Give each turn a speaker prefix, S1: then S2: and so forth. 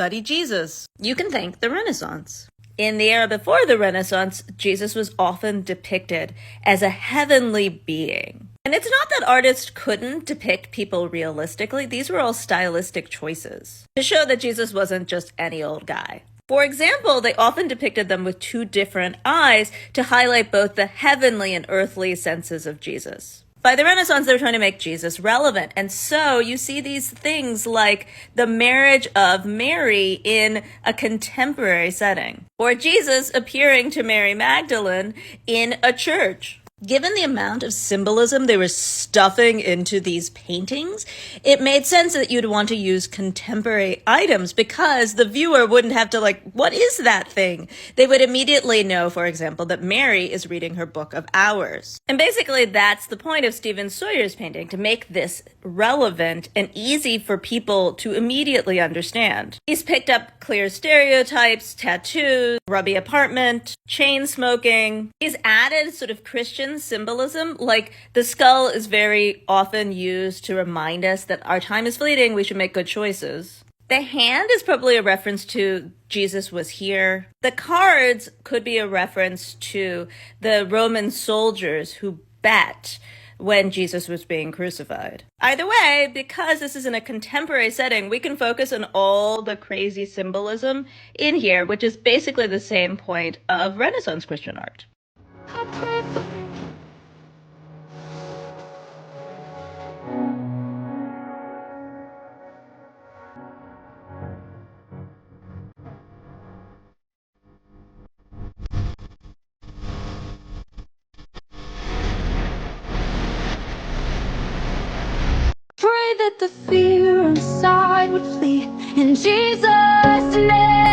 S1: Buddy Jesus. You can thank the Renaissance. In the era before the Renaissance, Jesus was often depicted as a heavenly being. And it's not that artists couldn't depict people realistically. These were all stylistic choices to show that Jesus wasn't just any old guy. For example, they often depicted them with two different eyes to highlight both the heavenly and earthly senses of Jesus. By the Renaissance, they were trying to make Jesus relevant. And so you see these things like the marriage of Mary in a contemporary setting, or Jesus appearing to Mary Magdalene in a church. Given the amount of symbolism they were stuffing into these paintings, it made sense that you'd want to use contemporary items because the viewer wouldn't have to what is that thing? They would immediately know, for example, that Mary is reading her Book of Hours. And basically that's the point of Stephen Sawyer's painting, to make this relevant and easy for people to immediately understand. He's picked up clear stereotypes, tattoos, grubby apartment, chain smoking. He's added sort of Christian symbolism, like the skull is very often used to remind us that our time is fleeting, we should make good choices. The hand is probably a reference to Jesus was here. The cards could be a reference to the Roman soldiers who bet when Jesus was being crucified. Either way, because this is in a contemporary setting, we can focus on all the crazy symbolism in here, which is basically the same point of Renaissance Christian art.
S2: Pray that the fear inside would flee in Jesus' name.